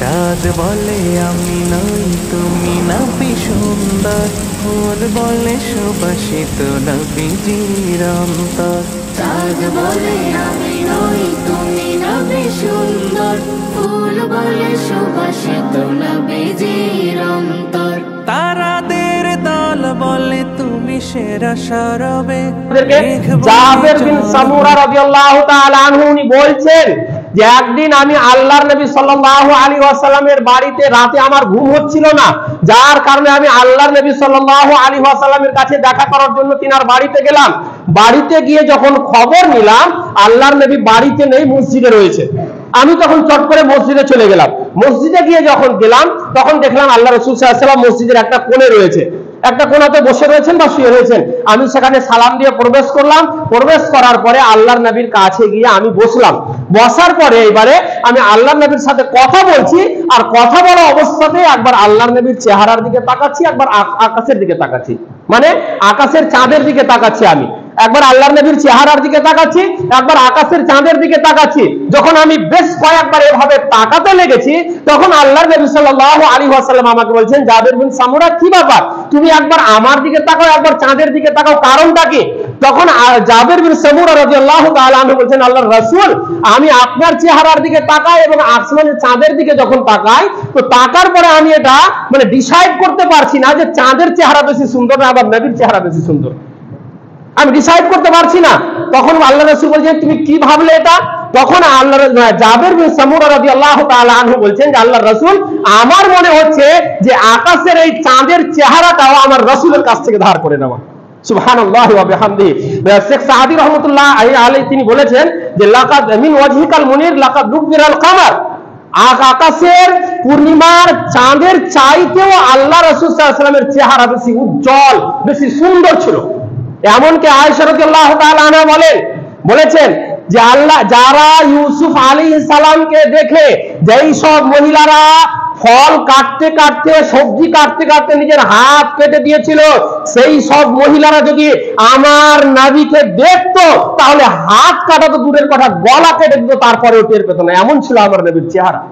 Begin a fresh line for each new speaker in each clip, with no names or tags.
চাঁদ বলে আমি নই তুমি নবী সুন্দর, ফুল বলে সুবাসিত নবীজির অন্তর।
চাঁদ বলে আমি নই তুমি নবী সুন্দর, ফুল বলে সুবাসিত নবীজির অন্তর।
তারাদের দল বলে তুমি সেরা সরবে।
জাবের বিন সামুরা রাদিয়াল্লাহু তাআলা আনহু উনি বলছেন যে একদিন আমি আল্লাহর নবী সাল্লাল্লাহু আলাইহি ওয়াসাল্লামের বাড়িতে রাতে আমার ঘুম হচ্ছিল না, যার কারণে আমি আল্লাহর নবী সাল্লাল্লাহু আলাইহি ওয়াসাল্লামের কাছে দেখা করার জন্য তিনার বাড়িতে গেলাম। বাড়িতে গিয়ে যখন খবর নিলাম আল্লাহর নবী বাড়িতে নেই, মসজিদে রয়েছে, আমি তখন চট করে মসজিদে চলে গেলাম। মসজিদে গিয়ে যখন গেলাম তখন দেখলাম আল্লাহ রাসূল সাল্লাল্লাহু আলাইহি ওয়াসাল্লাম মসজিদের একটা কোণে রয়েছে, একটা কোণাতে বসে রয়েছেন বা শুয়ে রয়েছেন। আমি সেখানে সালাম দিয়ে প্রবেশ করলাম। প্রবেশ করার পরে আল্লাহর নবীর কাছে গিয়ে আমি বসলাম। বসার পরে এবারে আমি আল্লাহর নবীর সাথে কথা বলছি, আর কথা বলা অবস্থাতে একবার আল্লাহর নবীর চেহারার দিকে তাকাচ্ছি, একবার আকাশের দিকে তাকাচ্ছি, মানে আকাশের চাঁদের দিকে তাকাচ্ছি। আমি একবার আল্লাহর নবীর চেহারার দিকে তাকাচ্ছি, একবার আকাশের চাঁদের দিকে তাকাচ্ছি। যখন আমি বেশ কয়েকবার এভাবে তাকাতে লেগেছি তখন আল্লাহর নবী সাল্লাল্লাহু আলাইহি ওয়াসাল্লাম আমাকে বলছেন, জাবের বিন সামুরা কি ব্যাপার, তুমি একবার আমার দিকে তাকাও একবার চাঁদের দিকে তাকাও, কারণটা কি? তখন জাবের বিন সামুরা রাদিয়াল্লাহু তাআলা আনহু বলছেন, আল্লাহর রাসূল আমি আপনার চেহারার দিকে তাকাই এবং আসমানের চাঁদের দিকে যখন তাকাই তো তাকার পরে আমি এটা মানে ডিসাইড করতে পারছি না যে চাঁদের চেহারা বেশি সুন্দর না আবার নবীর চেহারা বেশি সুন্দর, আমি ডিসাইড করতে পারছি না। তখন আল্লাহ রাসূল বলছেন, তুমি কি ভাবলে এটা? তখন জাবের বিন সামুরা রাদিয়াল্লাহু তাআলা আনহু বলছেন যে আল্লাহর রাসূল আমার মনে হচ্ছে যে আকাশের এই চাঁদের চেহারাটাও আমার রাসূলের কাছ থেকে ধার করে নেওয়া। সুবহানাল্লাহি ওয়া বিহামদিহি। শেখ সাদি রাহমাতুল্লাহ আলাইহি তিনি বলেছেন যে লাকাদ মিন ওয়াজহিকাল মুনির লাকাদ দুবিরাল কামার, আকাশের পূর্ণিমার চাঁদের চাইতেও আল্লাহ রাসূল সাল্লাল্লাহু আলাইহি ওয়াসাল্লামের চেহারা বেশি উজ্জ্বল বেশি সুন্দর ছিল। এমনকি আয়েশা রাদিয়াল্লাহু তাআলা আনহা বলেছেন যে আল্লাহ যারা ইউসুফ আলাইহিস সালামকে দেখে যেই সব মহিলারা ফল কাটতে কাটতে সবজি কাটতে কাটতে নিজের হাত কেটে দিয়েছিল, সেই সব মহিলারা যদি আমার নবীকে দেখতো তাহলে হাত কাটা তো দূরের কথা গলা কেটে দিত, তারপরেও টের পেত না। এমন ছিল আমার নবীর চেহারা,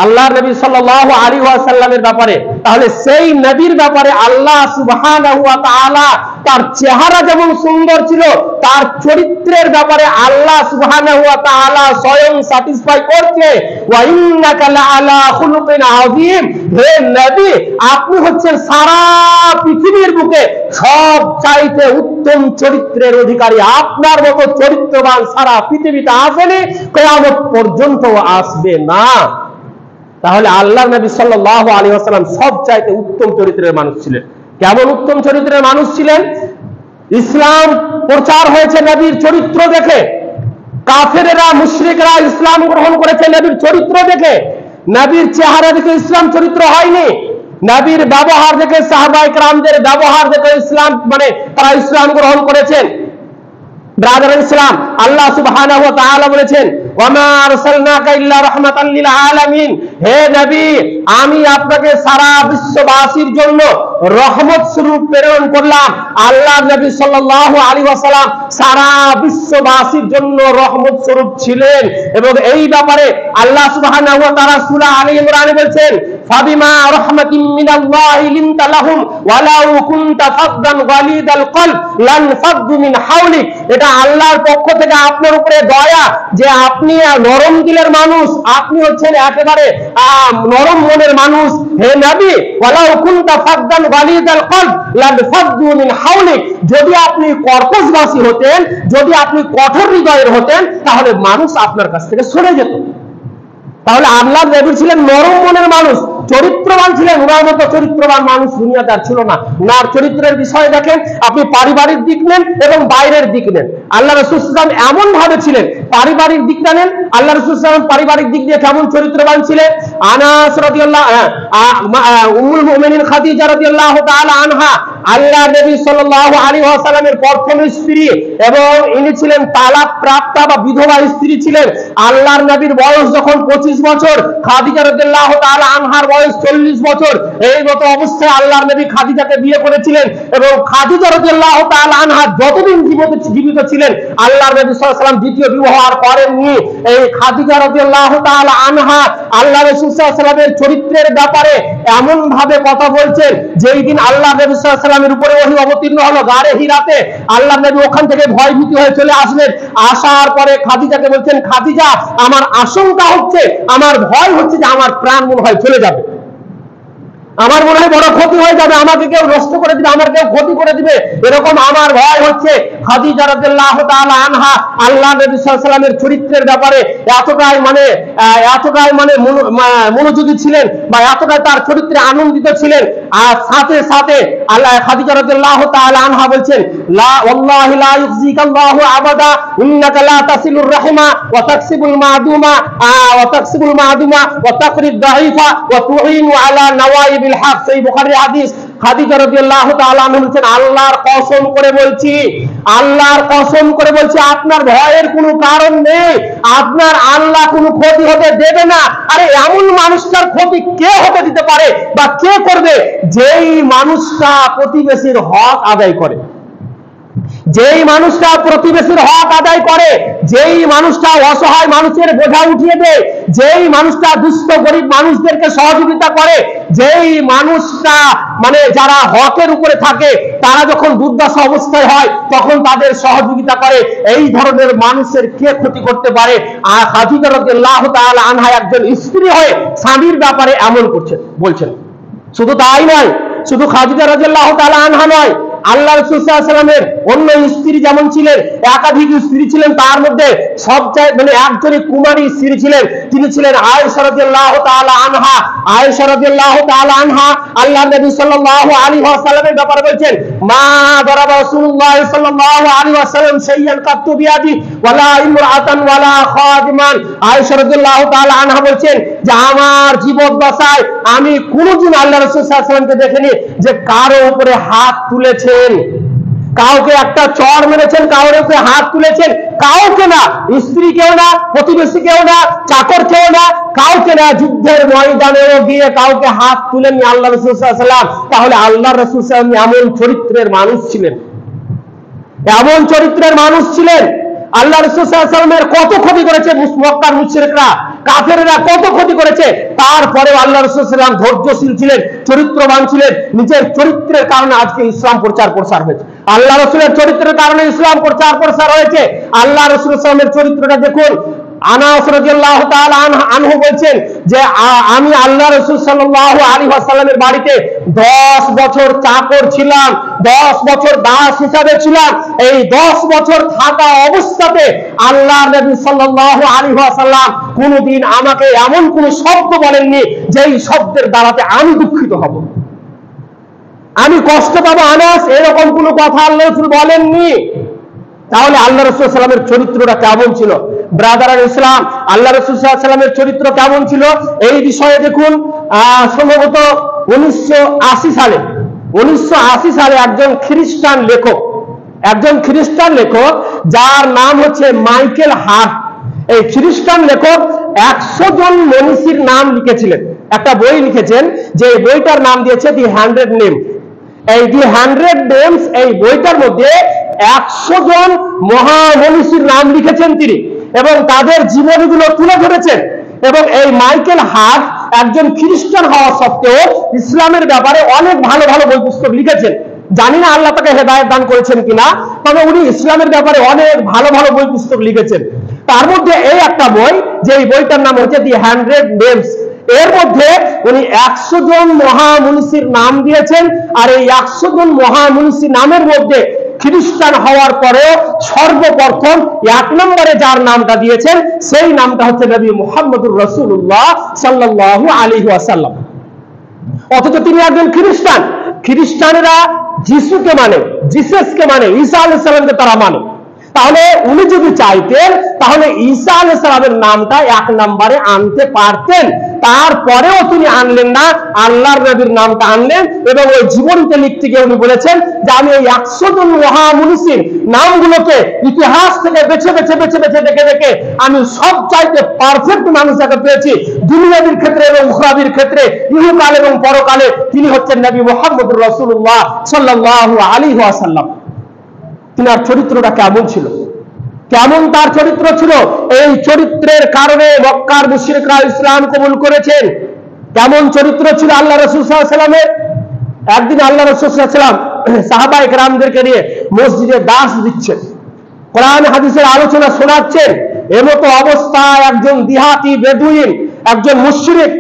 আল্লাহর নবী সাল্লাল্লাহু আলাইহি ওয়াসাল্লামের ব্যাপারে। তাহলে সেই নবীর ব্যাপারে আল্লাহ সুবহানাহু ওয়া তাআলা তার চেহারা যেমন সুন্দর ছিল, তার চরিত্রের ব্যাপারে আল্লাহ সুবহানাহু ওয়া তাআলা স্বয়ং স্যাটিসফাই করছে, ওয়া ইন্নাকা লাআলা খুলুকিন আযীম, হে নবী আপনি হচ্ছেন সারা পৃথিবীর বুকে সবচাইতে উত্তম চরিত্রের অধিকারী, আপনার মতো চরিত্রবান সারা পৃথিবীতে আসেনি, কিয়ামত পর্যন্ত আসবে না। তাহলে আল্লাহর নবী সাল্লাল্লাহু আলাইহি ওয়াসাল্লাম সবচাইতে উত্তম চরিত্রের মানুষ ছিলেন। কেমন উত্তম চরিত্রের মানুষ ছিলেন? ইসলাম প্রচার হয়েছে নবীর চরিত্র দেখে, কাফেরেরা মুশরিকরা ইসলাম গ্রহণ করেছে নবীর চরিত্র দেখে। নবীর চেহারা দেখে ইসলাম চরিত্র হয়নি, নবীর ব্যবহার দেখে সাহাবায়ে কেরামদের ব্যবহার দেখে ইসলাম মানে তারা ইসলাম গ্রহণ করেছেন। ব্রাদার ইসলাম, আল্লাহ সুবহানাহু ওয়া তাআলা বলেছেন, ওয়া মা আরসালনাকা ইল্লা রাহমাতাল লিল আলামিন, হে নবী আমি আপনাকে সারা বিশ্ববাসীর জন্য রহমত স্বরূপ প্রেরণ করলাম। আল্লাহ নবী সাল্লাল্লাহু আলাইহি ওয়াসাল্লাম সারা বিশ্ববাসীর জন্য রহমত স্বরূপ ছিলেন। এবং এই ব্যাপারে আল্লাহ সুবহানাহু ওয়া তাআলা সূরা আলে ইমরানে বলেছেন, ফাবিমা রাহমাতিন মিনাল্লাহি লিনতা লাহুম ওয়ালাউ কুনতা ফাদদান গালিদাল কলব লান ফাদদু মিন হাওলিক। এটা আল্লাহর পক্ষ থেকে আপনার উপরে দয়া যে আপনি নরম দিলের মানুষ, আপনি হচ্ছেন একেবারে নরম মনের মানুষ। হে নবী ওয়ালাউ কুনতা ফাদদান গালিদাল কলব লান ফাদদু মিন হাওলিক, যদি আপনি কর্কশভাষী হতেন, যদি আপনি কঠোর হৃদয়ের হতেন তাহলে মানুষ আপনার কাছ থেকে সরে যেত। তাহলে আল্লাহর নবী ছিলেন নরম মনের মানুষ, চরিত্রবান ছিলেন। ওনার মতো চরিত্রবান মানুষ দুনিয়াতে আর ছিল না। ওনার চরিত্রের বিষয়ে দেখেন, আপনি পারিবারিক দিক নেন এবং বাইরের দিক নেন। আল্লাহ রাসূল সাল্লাল্লাহু আলাইহি ওয়াসাল্লাম এমন ভাবে ছিলেন, পারিবারিক দিকটা নেন, আল্লাহ রাসূল সাল্লাল্লাহু আলাইহি ওয়াসাল্লাম পারিবারিক দিক দিয়ে কেমন চরিত্রবান ছিলেন। আনাস রাদিয়াল্লাহু উম্মুল মুমিনিন খাদিজা রাদিয়াল্লাহু তাআলা আনহা আল্লাহর নবী সাল্লাল্লাহু আলাইহি ওয়াসাল্লামের প্রথম স্ত্রী এবং ইনি ছিলেন তালাক প্রাপ্তা বা বিধবা স্ত্রী ছিলেন। আল্লাহর নবীর বয়স যখন 25 বছর, খাদিজা রাদিয়াল্লাহু তাআলা আনহার বয়স 40 বছর। এই মতো অবস্থায় আল্লাহর নবী খাদিজাকে বিয়ে করেছিলেন এবং খাদিজা রাদিয়াল্লাহু তাআলা আনহা যতদিন জীবিত ছিলেন আল্লাহর নবী সাল্লাল্লাহু আলাইহি ওয়াসাল্লাম দ্বিতীয় বিবাহ আর করেননি। এই খাদিজা রাদিয়াল্লাহু তাআলা আনহা আল্লাহ রাসূল সাল্লাল্লাহু আলাইহি ওয়াসাল্লামের চরিত্রের ব্যাপারে এমন ভাবে কথা বলছেন, যেই দিন আল্লাহ নবী সাল্লাল্লাহু আলাইহি ওয়াসাল্লামের উপরে ওহী অবতীর্ণ হলো গারে হিরাতে, আল্লাহ নবী ওখান থেকে ভয়ভীত হয়ে চলে আসলেন। আসার পরে খাদিজাকে বলছেন, খাদিজা আমার আশঙ্কা হচ্ছে, আমার ভয় হচ্ছে যে আমার প্রাণ মনে হয় চলে যাবে, আমার মনে হয় বড় ক্ষতি হয়ে যাবে, আমাকে কেউ নষ্ট করে দিবে, আমার কেউ ক্ষতি করে দিবে, এরকম আমার ভয় হচ্ছে। খাদিজা রাদিয়াল্লাহু তাআলা আনহা আল্লাহ নবী সাল্লাল্লাহু আলাইহি ওয়াসাল্লামের চরিত্রের ব্যাপারে এতটাই মনোযোগী ছিলেন বা এতটাই তার চরিত্রে আনন্দিত ছিলেন। আর সাথে সাথে আল্লাহ খাদিজা রাদিয়াল্লাহু তাআলা আনহা বলছেন, লা ওয়াল্লাহি লা ইউযিকাল্লাহু আবাদা ইন্নাকা লা তাসিলুর রাহিমা ওয়া তাকসিবুল মা'দুমা ওয়া তাকরিদ দাঈফা ওয়া তুঈনু আলা নওয়াইবিল হক। সেই বুখারীর হাদিস। খাদিজা রাদিয়াল্লাহু তাআলা আনহা বলছেন, আল্লাহর কসম করে বলছি, আল্লাহর কসম করে বলছি, আপনার ভয়ের কোনো কারণ নেই, আপনার আল্লাহ কোনো ক্ষতি হতে দেবে না। আরে এমন মানুষটার ক্ষতি কে হতে দিতে পারে বা কে করবে? যেই মানুষটা প্রতিবেশীর হক আদায় করে, যেই মানুষটা প্রতিবেশীর হক আদায় করে, যেই মানুষটা অসহায় মানুষের বোঝা উঠিয়ে দেয়, যেই মানুষটা দুস্থ গরিব মানুষদেরকে সহযোগিতা করে, যেই মানুষটা যারা হকের উপরে থাকে তারা যখন দুর্দশা অবস্থায় হয় তখন তাদের সহযোগিতা করে, এই ধরনের মানুষের কে ক্ষতি করতে পারে? আর খাদিজা রাদিয়াল্লাহু তাআলা আনহা একজন স্ত্রী হয়ে স্বামীর ব্যাপারে এমন বলছেন। শুধু তাই নয়, শুধু খাদিজা রাদিয়াল্লাহু তাআলা আনহা নয়, আল্লাহ রাসূল সাল্লাল্লাহু আলাইহি ওয়াসাল্লামের অন্য স্ত্রী যেমন ছিলেন, একাধিক স্ত্রী ছিলেন, তার মধ্যে সবচেয়ে একজনই কুমারী স্ত্রী ছিলেন, তিনি ছিলেন আয়েশা রাদিয়াল্লাহু তাআলা আনহা। আয়েশা রাদিয়াল্লাহু তাআলা আনহা আল্লাহ নবী সাল্লাল্লাহু আলাইহি ওয়াসাল্লামের ব্যাপারে বলেছেন, মা দারাবা রাসূলুল্লাহ সাল্লাল্লাহু আলাইহি ওয়াসাল্লাম শাইয়ান কাত্তু বিয়াদি ওয়ালা ইমরাতান ওয়ালা খাদিমান। আয়েশা রাদিয়াল্লাহু তাআলা আনহা বলেন যে আমার জীবদ্দশায় আমি কোনদিন আল্লাহ রাসূল সাল্লাল্লাহু আলাইহি ওয়াসাল্লামকে দেখিনি যে কারো উপরে হাত তুলেছেন, কাউকে একটা চড় মেরেছেন, কারোর উপরে হাত তুলেছেন, কাউকে না, স্ত্রী কেউ না, প্রতিবেশী কেউ না, চাকর কেউ না, কাউকে না, যুদ্ধের ময়দানেও গিয়ে কাউকে হাত তুলেননি আল্লাহ রাসূল সাল্লাল্লাহু আলাইহি ওয়াসাল্লাম। তাহলে আল্লাহ রাসূল সাল্লাল্লাহু আলাইহি ওয়াসাল্লাম এমন চরিত্রের মানুষ ছিলেন, এমন চরিত্রের মানুষ ছিলেন। আল্লাহ রাসূল সাল্লাল্লাহু আলাইহি ওয়াসাল্লামের কত ক্ষতি করেছে মক্কার মুশরিকরা, কাফেররা কত ক্ষতি করেছে, তারপরে আল্লাহ রাসূল সাল্লাল্লাহু আলাইহি ওয়াসাল্লাম ধৈর্যশীল ছিলেন, চরিত্রবান ছিলেন। নিজের চরিত্রের কারণে আজকে ইসলাম প্রচার হয়েছে, আল্লাহ রাসূলের চরিত্রের কারণে ইসলাম প্রচার হয়েছে। আল্লাহ রাসূল সাল্লাল্লাহু আলাইহি ওয়াসাল্লামের চরিত্রটা দেখুন। আনাস রাদিয়াল্লাহু তাআলা আনহু বলছেন যে আমি আল্লাহ রাসূল সাল্লাল্লাহু আলাইহি ওয়াসাল্লামের বাড়িতে 10 বছর চাকর ছিলাম, 10 বছর দাস হিসাবে ছিলাম। এই 10 বছর থাকা অবস্থাতে আল্লাহ নবী সাল্লাল্লাহু আলাইহি ওয়াসাল্লাম কোনদিন আমাকে এমন কোন শব্দ বলেননি যেই শব্দের দ্বারাতে আমি দুঃখিত হব, আমি কষ্ট পাবো। আনাস এরকম কোন কথা আল্লাহ রাসূল বলেননি। তাহলে আল্লাহ রাসূল সাল্লাল্লাহু আলাইহি ওয়াসাল্লামের চরিত্রটা কেমন ছিল? ব্রাদার ইসলাম, আল্লাহ রাসূল সাল্লাল্লাহু আলাইহি ওয়াসাল্লামের চরিত্র কেমন ছিল এই বিষয়ে দেখুন। সম্ভবত 1980 সালে একজন খ্রিস্টান লেখক যার নাম হচ্ছে মাইকেল হার্ট, এই খ্রিস্টান লেখক 100 জন মনীষীর নাম লিখেছিলেন, একটা বই লিখেছেন, যে বইটার নাম দিয়েছে দি 100 নেমস। এই দি 100 নেমস এই বইটার মধ্যে 100 জন মহামনীষীর নাম লিখেছেন তিনি এবং তাদের জীবনীগুলো তুলে ধরেছেন। এবং এই মাইকেল হার্ট একজন খ্রিস্টান হওয়া সত্ত্বেও ইসলামের ব্যাপারে অনেক ভালো ভালো বই পুস্তক লিখেছেন। জানি না আল্লাহ তাকে হেদায়েত দান করেছেন কিনা, তবে উনি ইসলামের ব্যাপারে অনেক ভালো ভালো বই পুস্তক লিখেছেন। তার মধ্যে এই একটা বই, যে এই বইটার নাম হচ্ছে দি 100 নেমস। এর মধ্যে উনি 100 জন মহামনীষীর নাম দিয়েছেন। আর এই 100 জন মহামনীষী নামের মধ্যে খ্রিস্টান হওয়ার পরেও সর্বপ্রথম 1 নম্বরে যার নামটা দিয়েছেন সেই নামটা হচ্ছে নবী মুহাম্মদুর রাসূলুল্লাহ সাল্লাল্লাহু আলাইহি ওয়াসাল্লাম। অথচ তিনি একজন খ্রিস্টান। খ্রিস্টানেরা যিশুকে মানে, জিসাসকে মানে, ঈসা আলাইহিস সালামকে তারা মানে। তাহলে উনি যদি চাইতেন তাহলে ঈসা আলাইহিস সালামের নামটা 1 নম্বরে আনতে পারতেন, তারপরেও তিনি আনলেন না, আল্লাহর নবীর নামটা আনলেন এবং ওই জীবনীতে লিখতে গিয়ে উনি বলেছেন যে আমি এই 100 জন মহামনীষীর নামগুলোকে ইতিহাস থেকে বেছে বেছে বেছে বেছে দেখে দেখে আমি সব চাইতে পারফেক্ট মানুষকে পেয়েছি দুনিয়াবীর ক্ষেত্রে এবং উখরাবির ক্ষেত্রে, ইহকাল এবং পরকালে। তিনি হচ্ছেন নবী মুহাম্মদুর রাসূলুল্লাহ সাল্লাল্লাহু আলাইহি ওয়াসাল্লাম। তিনার চরিত্রটা কেমন ছিল, কেমন তার চরিত্র ছিল, এই চরিত্রের কারণে মক্কার মুশরিকরা ইসলাম কবুল করেছেন। কেমন চরিত্র ছিল আল্লাহ রাসূল সাল্লাল্লাহু আলাইহি ওয়াসাল্লামের। একদিন আল্লাহ রাসূল সাল্লাল্লাহু আলাইহি ওয়াসাল্লাম সাহাবায়ে কেরামদেরকে নিয়ে মসজিদে দাস দিচ্ছেন, কোরআন হাদিসের আলোচনা শোনাচ্ছেন। এমতো অবস্থায় একজন দিহাতি বেদুইন, একজন মুশরিক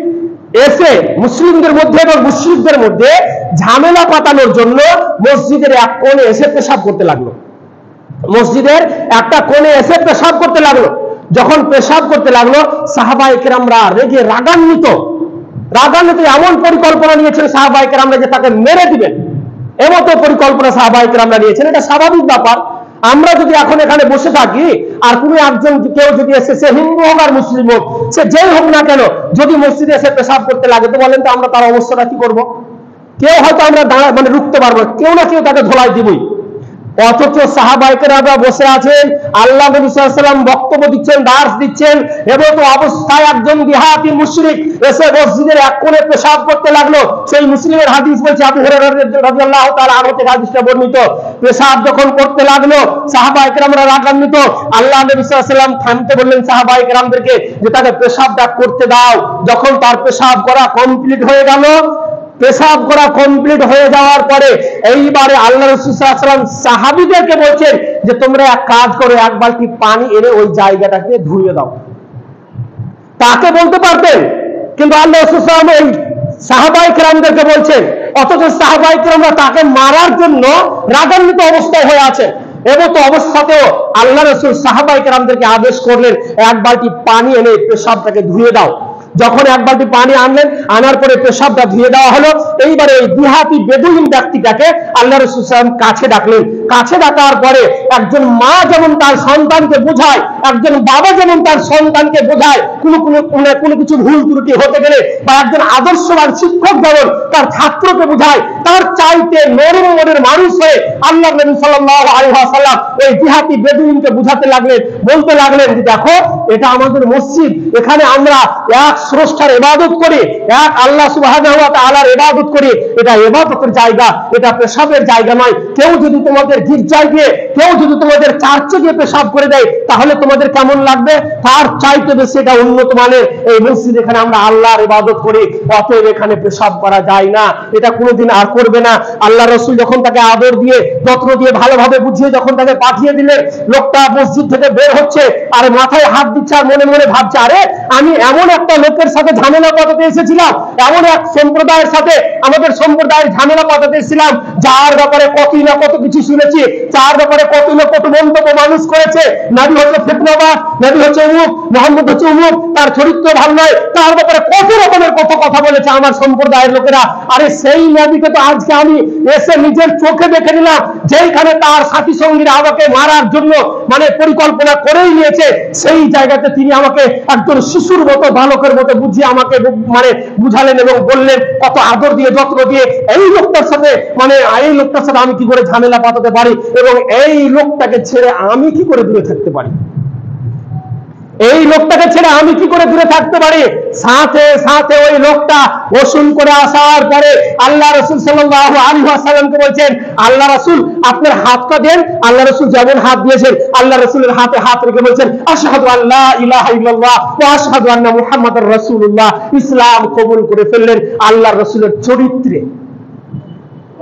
এসে মুসলিমদের মধ্যে এবং মুশরিকদের মধ্যে ঝামেলা পাতানোর জন্য মসজিদের এক কোণে এসে পেশাব করতে লাগলো। মসজিদের একটা কোণে এসে পেশাব করতে লাগলো। যখন পেশাব করতে লাগলো সাহাবায়ে কেরামরা রেগে রাগান্বিত এমন পরিকল্পনা নিয়েছেন সাহাবায়ে কেরামরা যে তাকে মেরে দিবেন, এমতো পরিকল্পনা সাহাবায়ে কেরামরা নিয়েছেন। এটা স্বাভাবিক ব্যাপার। আমরা যদি এখন এখানে বসে থাকি আর কোনো একজন কেউ যদি এসে, সে হিন্দু হোক আর মুসলিম হোক, সে যেই হোক না কেন, যদি মসজিদে এসে পেশাব করতে লাগে তো বলেন তো আমরা তার অবস্থাটা কি করবো? কেউ হয়তো আমরা মানে রুখতে পারবো, কেউ না কেউ তাকে ধোলাই দিবই। অথচ সাহাবায়ে কেরামরা বসে আছেন, আল্লাহ নবী সাল্লাল্লাহু আলাইহি ওয়াসাল্লাম বক্তব্য দিচ্ছেন, দার্স দিচ্ছেন, এবং অবস্থায় একজন দিহাতি মুশরিক এসে মসজিদের এক কোণে পেশাব করতে লাগলো। সেই মুসলিমের হাদিস বলছে, আবু হুরায়রা রাদিয়াল্লাহু তাআলা আনহু থেকে হাদিসটা বর্ণিত। পেশাব যখন করতে লাগলো সাহাবায়ে কেরামরা রাগান্বিত, আল্লাহ নবী সাল্লাল্লাহু আলাইহি ওয়াসাল্লাম থামতে বললেন সাহাবায়ে কেরামদেরকে যে তাকে পেশাবটা করতে দাও। যখন তার পেশাব করা কমপ্লিট হয়ে গেল, পেশাব করা কমপ্লিট হয়ে যাওয়ার পরে এইবারে আল্লাহ রাসূল সাল্লাল্লাহু আলাইহি ওয়াসাল্লাম সাহাবীদেরকে বলছেন যে তোমরা এক কাজ করো, এক বালতি পানি এনে ওই জায়গাটাকে ধুয়ে দাও। তাকে বলতে পারতেন, কিন্তু আল্লাহ রাসূল সাল্লাল্লাহু আলাইহি ওয়াসাল্লাম এই সাহাবায়ে কেরামদেরকে বলছেন, অথচ সাহাবায়ে কেরামরা তাকে মারার জন্য রাগান্বিত অবস্থায় হয়ে আছেন। এবং তো অবস্থাতেও আল্লাহ রাসূল সাহাবায়ে কেরামদেরকে আদেশ করলেন এক বালতি পানি এনে পেশাবটাকে ধুয়ে দাও। যখন এক বালতি পানি আনলেন, আনার পরে পেশাবটা ধুয়ে দেওয়া হলো। এইবারে ওই দিহাতি বেদুইন ব্যক্তিটাকে আল্লাহ রাসূল সাল্লাল্লাহু আলাইহি ওয়াসাল্লাম কাছে ডাকলেন। কাছে ডাকার পরে একজন মা যেমন তার সন্তানকে বোঝায়, একজন বাবা যেমন তার সন্তানকে বোঝায় কোনো কিছু ভুল ত্রুটি হতে গেলে, বা একজন আদর্শবান শিক্ষক যেমন তার ছাত্রকে বোঝায়, তার চাইতে নরম মনের মানুষ হয়ে আল্লাহ নবী সাল্লাল্লাহু আলাইহি ওয়াসাল্লাম ওই দিহাতি বেদুইনকে বুঝাতে লাগলেন, বলতে লাগলেন যে দেখো, এটা আমাদের মসজিদ, এখানে আমরা এক স্রষ্টার ইবাদত করি, এক আল্লাহ সুবহানাহু ওয়া তাআলার ইবাদত করি। এটা ইবাদতের জায়গা, এটা পেশাবের জায়গা নয়। কেউ যদি তোমাদের গির্জায় গিয়ে, কেউ যদি তোমাদের চার্চে গিয়ে পেশাব করে দেয় তাহলে তোমাদের কেমন লাগবে? তার চাইতে বেশি এটা উন্নত মানের এই মসজিদ, এখানে আমরা আল্লাহর ইবাদত করি, অতএব এখানে পেশাব করা যায় না, এটা কোনোদিন আর করবে না। আল্লাহ রাসূল যখন তাকে আদর দিয়ে, যত্ন দিয়ে, ভালোভাবে বুঝিয়ে যখন তাকে পাঠিয়ে দিলেন, লোকটা মসজিদ থেকে বের হচ্ছে আর মাথায় হাত দিচ্ছে আর মনে মনে ভাবছে, আরে আমি এমন একটা লোকের সাথে ঝামেলা পাতাতে এসেছিলাম, এমন এক সম্প্রদায়ের সাথে আমাদের সম্প্রদায়ের ঝামেলা পাতাতে এসেছিলাম, যার ব্যাপারে কতই না কত কিছু শুনেছি, যার ব্যাপারে কতই না কত মন্তব্য মানুষ করেছে। নবী হচ্ছে ফিতনাবাজ, নবী হচ্ছে অমুক, মুহাম্মদ হচ্ছে অমুক, তার চরিত্র ভালো নয়, তার ব্যাপারে কত রকমের কত কথা বলেছে আমার সম্প্রদায়ের লোকেরা। আরে সেই নবীকে তো আজকে আমি এসে নিজের চোখে দেখে নিলাম, যেইখানে তার সাথী সঙ্গীরা আমাকে মারার জন্য মানে পরিকল্পনা করেই নিয়েছে, সেই জায়গাতে তিনি আমাকে একজন শিশুর মতো, বালকের মতো বুঝিয়ে আমাকে মানে বুঝালেন এবং বললেন কত আদর দিয়ে, যত্ন দিয়ে, এই লোকটার সাথে আমি কি করে ঝামেলা পাতাতে পারি এবং এই লোকটাকে ছেড়ে আমি কি করে দূরে থাকতে পারি, এই লোকটাকে ছেড়ে আমি কি করে দূরে থাকতে পারি। সাথে সাথে ওই লোকটা ওসুল করে আসার পরে আল্লাহ রাসূল সাল্লাল্লাহু আলাইহি ওয়াসাল্লামকে বলছেন, আল্লাহ রাসূল আপনার হাতটা দেন। আল্লাহ রাসূল যেমন হাত দিয়েছেন, আল্লাহ রাসূলের হাতে হাত রেখে বলছেন, আশহাদু আল্লা ইলাহা ইল্লাল্লাহ ওয়া আশহাদু আন্না মুহাম্মাদার রাসূলুল্লাহ। ইসলাম কবুল করে ফেললেন আল্লাহ রাসূলের চরিত্রে,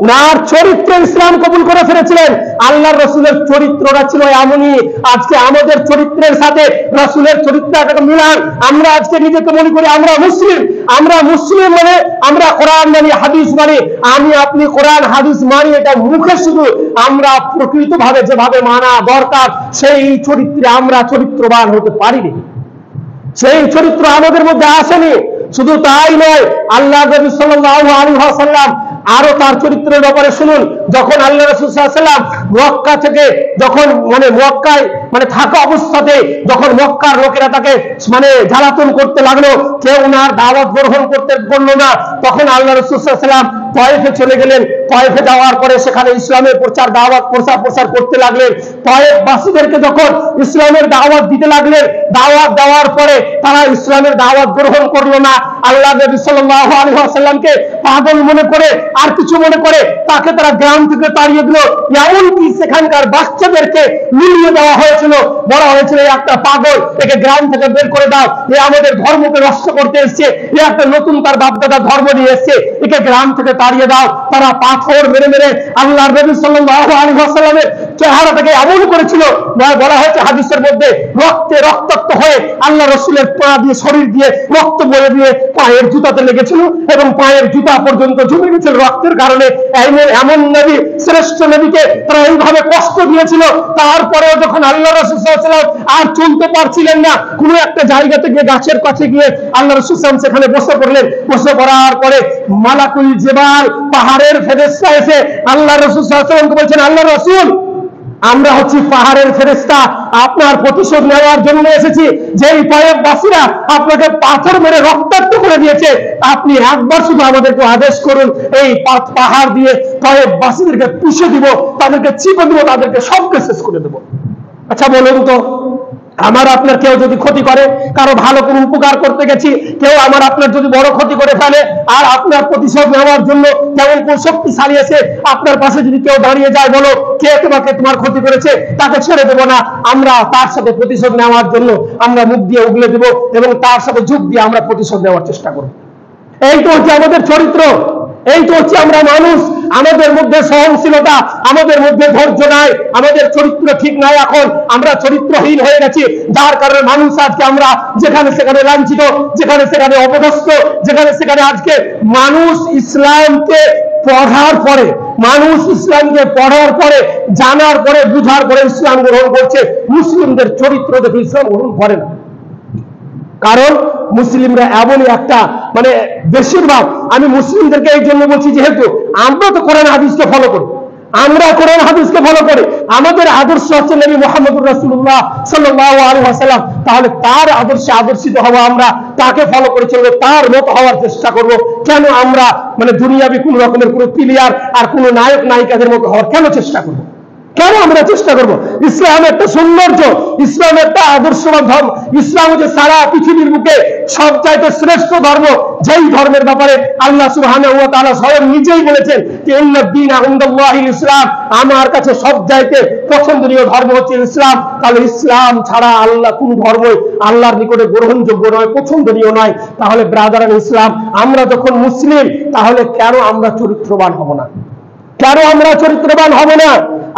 উনার চরিত্রে ইসলাম কবুল করে ফেলেছিলেন। আল্লাহর রাসূলের চরিত্রটা ছিল এমনই। আজকে আমাদের চরিত্রের সাথে রাসূলের চরিত্রটাকে মিলান। আমরা আজকে নিজেকে মনে করি আমরা মুসলিম, আমরা মুসলিম মানে আমরা কোরআন মানি, হাদিস মানি। আমি আপনি কোরআন হাদিস মানি এটা মুখে শুধু, আমরা প্রকৃতভাবে যেভাবে মানা দরকার সেই চরিত্রে আমরা চরিত্রবান হতে পারিনি, সেই চরিত্র আমাদের মধ্যে আসেনি। শুধু তাই নয়, আল্লাহ নবী সাল্লাল্লাহু আলাইহি ওয়াসাল্লাম আরো তার চরিত্রের ব্যাপারে শুনুন। যখন আল্লাহ রাসূল সাল্লাল্লাহু আলাইহি ওয়াসাল্লাম মক্কা থেকে যখন মানে মক্কায় মানে থাকা অবস্থাতে যখন মক্কার লোকেরা তাকে মানে জ্বালাতন করতে লাগলো, কেউ ওনার দাওয়াত গ্রহণ করতে পারলো না, তখন আল্লাহ রাসূল সাল্লাল্লাহু আলাইহি ওয়াসাল্লাম তায়েফে চলে গেলেন। তায়েফে যাওয়ার পরে সেখানে ইসলামের প্রচার দাওয়াত প্রচার করতে লাগলেন। তায়েফ বাসীদেরকে যখন ইসলামের দাওয়াত দিতে লাগলেন, দাওয়াত দেওয়ার পরে তারা ইসলামের দাওয়াত গ্রহণ করলো না। আল্লাহ নবী সাল্লাল্লাহু আলাইহি ওয়াসাল্লামকে পাগল মনে করে আর কিছু মনে করে তাকে তারা গ্রাম থেকে তাড়িয়ে দিল। এমনকি সেখানকার বাচ্চাদেরকে মিলিয়ে দেওয়া হয়েছিল, বলা হয়েছিল একটা পাগল, একে গ্রাম থেকে বের করে দাও, এ আমাদের ধর্মকে নষ্ট করতে এসছে, এ একটা নতুন তার বাপদাদার ধর্ম নিয়ে এসছে, একে গ্রাম থেকে তাড়িয়ে দাও। তারা পাথর মেরে মেরে আল্লাহর নবী সাল্লাল্লাহু আলাইহি ওয়াসাল্লামের চেহারাটাকে এমন করেছিল, বলা হয়েছে হাদিসের মধ্যে রক্তে রক্তাক্ত হয়ে আল্লাহ রাসূলের পা দিয়ে শরীর দিয়ে রক্ত বয়ে দিয়ে পায়ের জুতাতে লেগেছিল এবং পায়ের জুতা পর্যন্ত জমে গেছিল রক্তের কারণে। এমন নবী, শ্রেষ্ঠ নবীকে তারা এইভাবে কষ্ট দিয়েছিল। তারপরেও যখন আল্লাহ রাসূল সাল্লাল্লাহু আলাইহি ওয়াসাল্লাম আর চলতে পারছিলেন না, কোনো একটা জায়গাতে গিয়ে গাছের কাছে গিয়ে আল্লাহ রাসূল সাল্লাল্লাহু আলাইহি ওয়াসাল্লাম সেখানে বসে পড়লেন। বসে পড়ার পরে মালাকুল জিবাল, পাহাড়ের ফেরেশতা এসে আল্লাহ রাসূল সাল্লাল্লাহু আলাইহি ওয়াসাল্লামকে বলছেন, আল্লাহ রাসূল, আমরা হচ্ছি পাহাড়ের ফেরেশতা, আপনার প্রতিশোধ নেওয়ার জন্য এসেছি। যেই তায়েফবাসীরা আপনাকে পাথর মেরে রক্তাক্ত করে দিয়েছে, আপনি একবার শুধু আমাদেরকে আদেশ করুন, এই পাহাড় দিয়ে তায়েফবাসীদেরকে পুষে দিব, তাদেরকে চিপে দিব, তাদেরকে সবকে শেষ করে দেব। আচ্ছা বলুন তো, আমার আপনার কেউ যদি ক্ষতি করে, কারো ভালো কোনো উপকার করতে গেছি, কেউ আমার আপনার যদি বড় ক্ষতি করে ফেলে, আর আপনার প্রতিশোধ নেওয়ার জন্য কেমন কোন শক্তিশালী এসে আপনার পাশে যদি কেউ দাঁড়িয়ে যায়, বলো কে তোমার ক্ষতি করেছে, তাকে ছেড়ে দেবো না, আমরা তার সাথে প্রতিশোধ নেওয়ার জন্য আমরা মুখ দিয়ে উগলে দেব এবং তার সাথে যোগ দিয়ে আমরা প্রতিশোধ নেওয়ার চেষ্টা করব। এই তো হচ্ছে আমাদের চরিত্র, এই তো হচ্ছে আমরা মানুষ। আমাদের মধ্যে সহনশীলতা, আমাদের মধ্যে ধৈর্য নাই, আমাদের চরিত্র ঠিক নাই। এখন আমরা চরিত্রহীন হয়ে গেছি, যার কারণে মানুষ আজকে আমরা যেখানে সেখানে লাঞ্ছিত, যেখানে সেখানে অপদস্থ, যেখানে সেখানে আজকে মানুষ ইসলামকে পড়ার পরে, মানুষ ইসলামকে পড়ার পরে, জানার পরে, বুঝার পরে ইসলাম গ্রহণ করছে, মুসলিমদের চরিত্র দেখে ইসলাম গ্রহণ করে না। কারণ মুসলিমরা এমনই একটা মানে বেশিরভাগ, আমি মুসলিমদেরকে এই জন্য বলছি যেহেতু আমরা তো কোরআন হাদিসকে ফলো করি, আমরা কোরআন হাদিসকে ফলো করি, আমাদের আদর্শ হচ্ছে নবী মুহাম্মদুর রাসূলুল্লাহ সাল্লাল্লাহু আলাইহি ওয়াসাল্লাম, তাহলে তার আদর্শে আদর্শিত হব, আমরা তাকে ফলো করে চলবো, তার মত হওয়ার চেষ্টা করব। কেন আমরা মানে দুনিয়াবি কোন রকমের কোনো প্লেয়ার আর কোন নায়ক নায়িকাদের মতো হওয়ার কেন চেষ্টা করব? কেন আমরা চেষ্টা করব? ইসলাম একটা সৌন্দর্য, ইসলাম একটা আদর্শবান ধর্ম, ইসলাম হচ্ছে সারা পৃথিবীর বুকে সবচাইতে শ্রেষ্ঠ ধর্ম, যেই ধর্মের ব্যাপারে আল্লাহ সুবহানাহু ওয়া তাআলা স্বয়ং নিজেই বলেছেন যে ইন্নাদ দীনা ইনদাল্লাহিল ইসলাম, আমার কাছে সবচাইতে পছন্দনীয় ধর্ম হচ্ছে ইসলাম। তাহলে ইসলাম ছাড়া আল্লাহ কোন ধর্মই আল্লাহর নিকটে গ্রহণযোগ্য নয়, পছন্দনীয় নয়। তাহলে ব্রাদারান ইসলাম, আমরা যখন মুসলিম, তাহলে কেন আমরা চরিত্রবান হব না? কেন আমরা চরিত্রবান হব না?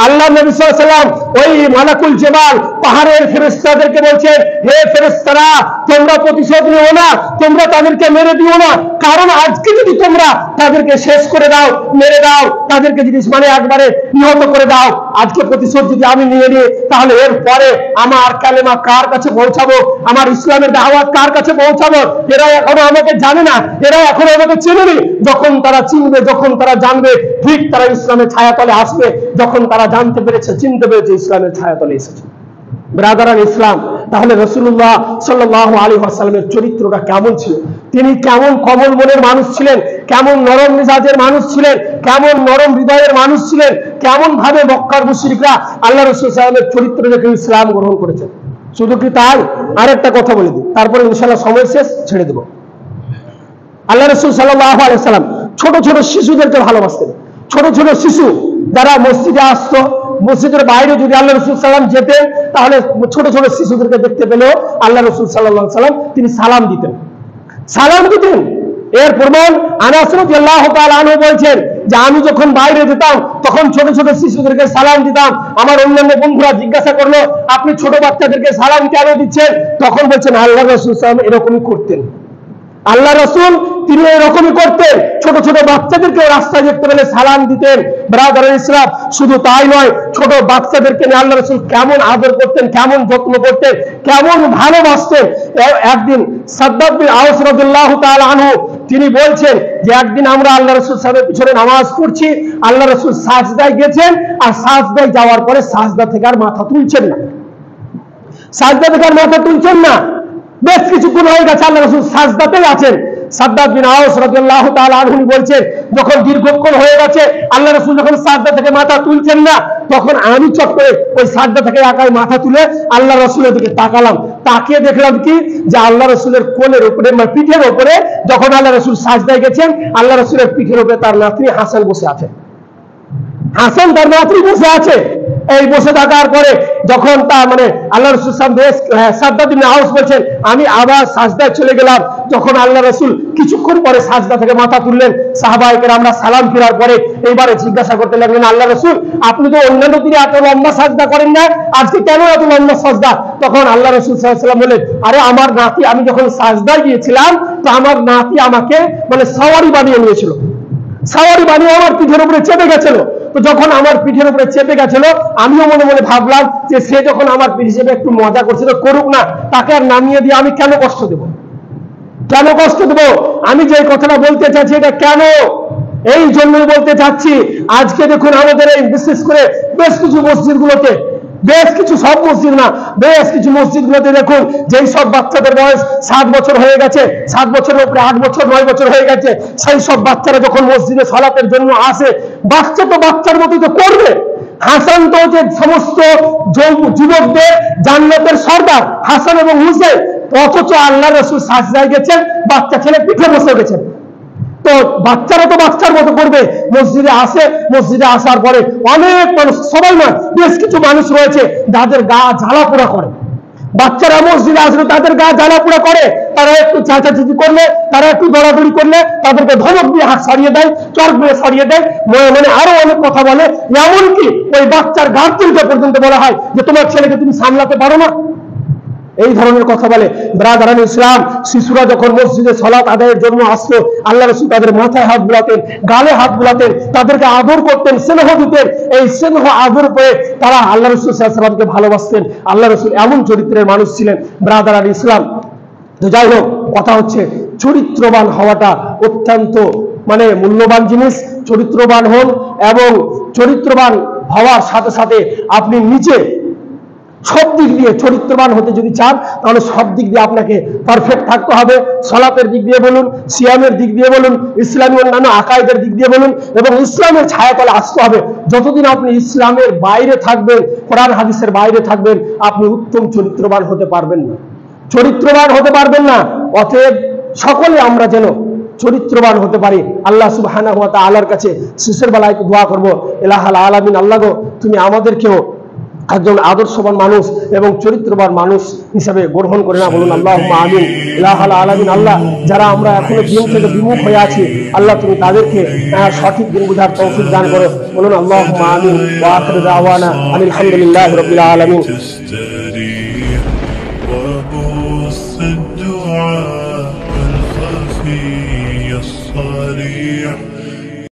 আল্লাহ নবী সাল্লাল্লাহু আলাইহি ওয়াসাল্লাম ওই মালাকুল জিবাল, পাহাড়ের ফেরেশতাদেরকে বলছেন, হে ফেরেশতারা, তোমরা প্রতিশোধ নিও না, তোমরা তাদেরকে মেরে দিও না। কারণ আজকে যদি তোমরা তাদেরকে শেষ করে দাও, মেরে দাও, তাদেরকে যদি মানে একবারে নিহত করে দাও, আজকে প্রতিশোধ যদি আমি নিয়ে নিই, তাহলে এর পরে আমার কালেমা কার কাছে পৌঁছাবো, আমার ইসলামের দাওয়াত কার কাছে পৌঁছাবো? এরা এখনো আমাকে জানে না, এরা এখনো আমাকে চেনেনি। যখন তারা চিনবে, যখন তারা জানবে, ঠিক তারা ইসলামের ছায়াতলে আসবে। যখন তারা জানতে পেরেছে, চিনতে পেরেছে, ইসলামের ছায়াতলে এসেছে। ব্রাদারান ইসলাম, তাহলে রাসূলুল্লাহ সাল্লাল্লাহু আলাইহি ওয়াসাল্লামের চরিত্রটা কেমন ছিল? তিনি কেমন কোমল মনের মানুষ ছিলেন, কেমন নরম মেজাজের মানুষ ছিলেন, কেমন নরম হৃদয়ের মানুষ ছিলেন, কেমন ভাবে মক্কার মুশরিকরা আল্লাহ রাসূল সাল্লাল্লাহু আলাইহি ওয়াসাল্লামের চরিত্র দেখে ইসলাম গ্রহণ করেছেন। শুধু কি তাই? আরেকটা কথা বলে দিই, তারপরে ইনশাআল্লাহ সময় শেষ, ছেড়ে দেব। আল্লাহ রাসূল সাল্লাল্লাহু আলাইহি ওয়াসাল্লাম ছোট ছোট শিশুদেরকে ভালোবাসতেন। ছোট ছোট শিশু যারা মসজিদে আসতো, মসজিদের বাইরে যদি আল্লাহ রাসূল সাল্লাল্লাহু আলাইহি ওয়াসাল্লাম যেতেন, তাহলে ছোট ছোট শিশুদেরকে দেখতে পেলেও আল্লাহ রাসূল সাল্লাল্লাহু আলাইহি ওয়াসাল্লাম তিনি সালাম দিতেন, সালাম দিতেন। এর প্রমাণ আনাস রাদিয়াল্লাহু তাআলা আনহু বলছেন যে আমি যখন বাইরে যেতাম, তখন ছোট ছোট শিশুদেরকে সালাম দিতাম। আমার অন্যান্য বন্ধুরা জিজ্ঞাসা করলো, আপনি ছোট বাচ্চাদেরকে সালাম কেন দিচ্ছেন? তখন বলছেন আল্লাহ রাসূল সাল্লাল্লাহু আলাইহি ওয়াসাল্লাম এরকমই করতেন। আল্লাহ রাসূল তিনি এরকমই করতেন, ছোট ছোট বাচ্চাদেরকে রাস্তায় দেখতে পেলে সালাম দিতেন। ব্রাদার ইসলাম, শুধু তাই নয়, ছোট বাচ্চাদেরকে নিয়ে আল্লাহ রাসূল কেমন আদর করতেন, কেমন যত্ন করতেন, কেমন ভালোবাসতেন। একদিন সাদ্দাদ বিন আওস রাদিয়াল্লাহু তাআলা আনহু তিনি বলছেন যে একদিন আমরা আল্লাহ রাসূল সাহেবের পিছনে নামাজ পড়ছি, আল্লাহ রাসূল সাজদায় গেছেন, আর সাজদায় যাওয়ার পরে সাজদা থেকে আর মাথা তুলছেন না, সাজদা থেকে আর মাথা তুলছেন না। বেশ কিছুক্ষণ হয়ে গেছে, আল্লাহ রাসূল সাজদাতেই আছেন। সাদ্দাদ বিন আওস রাদিয়াল্লাহু তাআলা আনহু বলছেন, যখন দীর্ঘক্ষণ হয়ে গেছে আল্লাহ রাসূল যখন সাজদা থেকে মাথা তুলছেন না, তখন আমি চট করে ওই সাজদা থেকে একাই মাথা তুলে আল্লাহ রাসূলের দিকে তাকালাম। তাকিয়ে দেখলাম কি, যে আল্লাহ রাসূলের কোলের উপরে, মানে পিঠের উপরে, যখন আল্লাহ রাসূল সাজদায় গেছেন, আল্লাহ রাসূলের পিঠের উপরে তার নাতনি হাসান বসে আছে। হাসান তার নাতনি বসে আছে। এই বসে থাকার পরে যখন তার মানে আল্লাহ রাসূল সাদ্দাদ বিন আওস বলছেন, আমি আবার সাজদায় চলে গেলাম। যখন আল্লাহ রাসূল কিছুক্ষণ পরে সাজদা থেকে মাথা তুললেন, সাহাবায়ে কেরামরা সালাম ফেরার পরে এইবারে জিজ্ঞাসা করতে লাগলেন, আল্লাহ রাসূল আপনি তো অন্যান্য দিনে এত লম্বা সাজদা করেন না, আজকে কেন এত লম্বা সাজদা? তখন আল্লাহ রাসূল সাল্লাল্লাহু আলাইহি ওয়াসাল্লাম বলেন, আরে আমার নাতি, আমি যখন সাজদায় গিয়েছিলাম তো আমার নাতি আমাকে মানে সাওয়ারি বানিয়ে নিয়েছিল, সাওয়ারি বানিয়ে আমার পিঠের উপরে চেপে গেছিল। তো যখন আমার পিঠের উপরে চেপে গেছিল, আমিও মনে মনে ভাবলাম যে সে যখন আমার পিঠে চেপে একটু মজা করছে তো করুক না, তাকে আর নামিয়ে দিয়ে আমি কেন কষ্ট দেব, কেন কষ্ট দেব? আমি যে কথাটা বলতে চাচ্ছি এটা কেন, এই জন্যই বলতে চাচ্ছি। আজকে দেখুন আমাদের এই বিশেষ করে বেশ কিছু মসজিদগুলোতে, বেশ কিছু, সব মসজিদ না, বেশ কিছু মসজিদগুলোতে দেখুন যেই সব বাচ্চাদের বয়স 7 বছর হয়ে গেছে, 7 বছরের উপরে 8 বছর 9 বছর হয়ে গেছে, সেই সব বাচ্চারা যখন মসজিদে সালাতের জন্য আসে, বাচ্চা তো বাচ্চার মতোই তো করবে। হাসান তো যে সমস্ত যুবকদের জান্নাতের সর্দার, হাসান এবং হুসেন, অথচ আল্লাহ রাসূল সাজদায় গেছেন, বাচ্চা ছেলে পিঠে বসে গেছেন। তো বাচ্চারা তো বাচ্চার মতো করবে। মসজিদে আসে, মসজিদে আসার পরে অনেক মানুষ, সবাই না, বেশ কিছু মানুষ রয়েছে যাদের গা জ্বালা পোড়া করে। বাচ্চারা মসজিদে আসলে তাদের গা জ্বালা পোড়া করে, তারা একটু চাচাচাচি করলে, তারা একটু দৌড়াদৌড়ি করলে তাদেরকে ধমক দিয়ে হাত সরিয়ে দেয়, চড় দিয়ে সরিয়ে দেয়, মানে আরো অনেক কথা বলে। এমনকি ওই বাচ্চার গার্জেনকে পর্যন্ত বলা হয় যে তোমার ছেলেকে তুমি সামলাতে পারো না, এই ধরনের কথা বলে। ব্রাদারান ইসলাম, শিশুরা যখন মসজিদে সালাত আদায়ের জন্য আসতো, আল্লাহ রাসূল তাদের মাথায় হাত বুলাতেন, গালে হাত বুলাতেন, তাদেরকে আদর করতেন, স্নেহ দিতেন। এই স্নেহ আদর পেয়ে তারা আল্লাহ রাসূল সাল্লাল্লাহু আলাইহি ওয়াসাল্লামকে ভালোবাসতেন। আল্লাহ রাসূল এমন চরিত্রের মানুষ ছিলেন। ব্রাদারান ইসলাম, তো যাই হোক, কথা হচ্ছে চরিত্রবান হওয়াটা অত্যন্ত মানে মূল্যবান জিনিস। চরিত্রবান হন, এবং চরিত্রবান হওয়ার সাথে সাথে আপনি নিজে সব দিক দিয়ে চরিত্রবান হতে যদি চান, তাহলে সব দিক দিয়ে আপনাকে পারফেক্ট থাকতে হবে। সালাতের দিক দিয়ে বলুন, সিয়ামের দিক দিয়ে বলুন, ইসলামী অন্যান্য আকায়েদের দিক দিয়ে বলুন, এবং ইসলামের ছায়াতলে আসতে হবে। যতদিন আপনি ইসলামের বাইরে থাকবেন, কোরআন হাদিসের বাইরে থাকবেন, আপনি উত্তম চরিত্রবান হতে পারবেন না, চরিত্রবান হতে পারবেন না। অতএব সকলে আমরা যেন চরিত্রবান হতে পারি। আল্লাহ সুবহানাহু ওয়া তাআলার কাছে শেষের বেলায় দোয়া করব, ইলাহাল আলামিন, আল্লাহ গো তুমি আমাদেরকেও একজন আদর্শবান মানুষ এবং চরিত্রবান মানুষ হিসাবে গ্রহণ করে না, বলুন আল্লাহুম্মা আমিন। ইলাহাল আলামিন, আল্লাহ যারা আমরা এখনো দিন থেকে বিমুখ হয়ে আছি, আল্লাহ তুমি তাদেরকে সঠিক দিন বুঝার তৌফিক দান করো, বলুন আল্লাহুম্মা আমিন। ওয়া আখিরু দাওয়ানা আলহামদুলিল্লাহি রাব্বিল আলামিন।